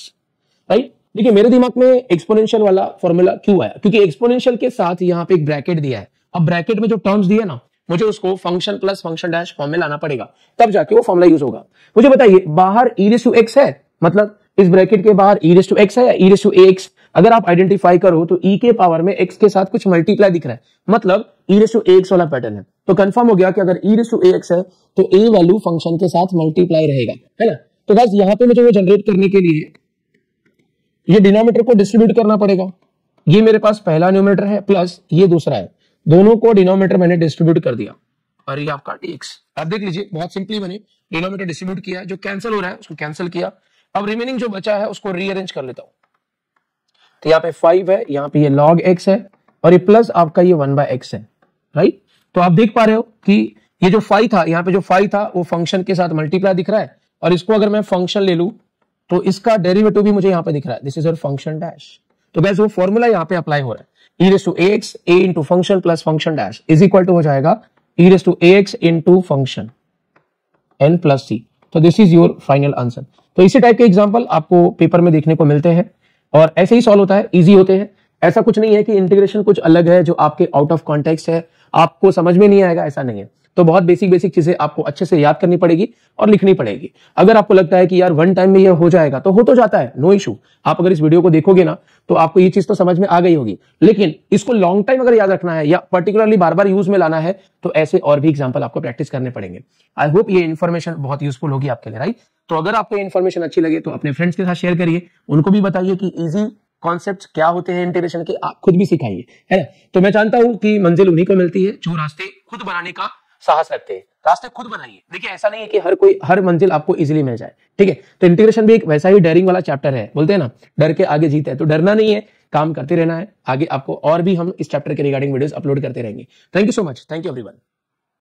राइट। देखिए मेरे दिमाग में एक्सपोनेंशियल वाला फॉर्मूला क्यों आया, क्योंकि एक्सपोनेंशियल के साथ यहाँ पे एक ब्रैकेट दिया है। अब ब्रैकेट में जो टर्म्स दिए ना, मुझे उसको function plus function dash form में लाना पड़ेगा, तब जाके वो फॉर्मूला यूज होगा। मुझे बताइए बाहर e raised to x है, मतलब इस ब्रैकेट के बाहर e raised to x है या e raised to ax? अगर आप आइडेंटिफाई करो तो e के पावर में x के साथ कुछ मल्टीप्लाई दिख रहा है, मतलब e raised to ax वाला पैटर्न है। तो कंफर्म हो गया कि अगर e raised to ax है तो a वैल्यू फंक्शन के साथ मल्टीप्लाई रहेगा, है ना। तो गाइस यहाँ पे मुझे वो जनरेट करने के लिए ये डिनोमिनेटर को डिस्ट्रीब्यूट करना पड़ेगा। ये मेरे पास पहला न्यूमरेटर है प्लस ये दूसरा है, दोनों को डिनोमिनेटर मैंने डिस्ट्रीब्यूट कर दिया और ये आपका dx। आप देख लीजिए बहुत सिंपली बने, डिनोमिनेटर डिस्ट्रीब्यूट किया, जो कैंसिल हो रहा है उसको कैंसिल किया। अब रिमेनिंग जो बचा है उसको रीअरेंज कर लेता हूं। तो यहाँ पे 5 है, यहाँ पे ये log x है और ये प्लस आपका ये 1/x है, राइट। तो आप देख पा रहे हो कि ये जो 5 था, यहाँ पे जो 5 था वो फंक्शन के साथ मल्टीप्लाई दिख रहा है, और इसको अगर मैं फंक्शन ले लूं तो इसका डेरिवेटिव भी मुझे यहाँ पे दिख रहा है, this is your function dash. तो गैस वो फॉर्मूला यहाँ पे अप्लाई हो रहा है, e raised to ax a into function plus function dash is equal to हो जाएगा e raised to ax into function n plus c। तो this is your final answer. तो इसी टाइप के एग्जांपल आपको पेपर में देखने को मिलते हैं और ऐसे ही सॉल्व होता है, इजी होते हैं। ऐसा कुछ नहीं है कि इंटीग्रेशन कुछ अलग है जो आपके आउट ऑफ कॉन्टेक्स्ट है, आपको समझ में नहीं आएगा, ऐसा नहीं है। तो बहुत बेसिक बेसिक चीजें आपको अच्छे से याद करनी पड़ेगी और लिखनी पड़ेगी। अगर आपको लगता है कि यार वन टाइम में ये हो जाएगा तो हो तो जाता है, नो इशू। आप अगर इस वीडियो को देखोगे ना तो आपको ये चीज तो समझ में आ गई होगी, लेकिन इसको लॉन्ग टाइम अगर याद रखना है या पर्टिकुलरली बार बार यूज में लाना है तो ऐसे और भी एग्जाम्पल आपको प्रैक्टिस करने पड़ेंगे। आई होप ये इन्फॉर्मेशन बहुत यूजफुल होगी आपके लिए, राइट। तो अगर आपको ये इन्फॉर्मेशन अच्छी लगे तो अपने फ्रेंड्स के साथ शेयर करिए, उनको भी बताइए कि इजी कॉन्सेप्ट्स क्या होते हैं इंटीग्रेशन के, आप खुद भी सिखाइए, है ना। तो मैं जानता हूं कि मंजिल उन्हीं को मिलती है जो रास्ते खुद बनाने का साहस रखते हैं। रास्ते खुद बनाइए। देखिए ऐसा नहीं है कि हर मंजिल आपको इजीली मिल जाए, ठीक है। तो इंटीग्रेशन भी एक वैसा ही डेयरिंग वाला चैप्टर है, बोलते हैं ना डर के आगे जीत है। तो डरना नहीं है, काम करते रहना है। आगे आपको और भी हम इस चैप्टर के रिगार्डिंग वीडियोस अपलोड करते रहेंगे। Thank you so much, thank you everyone.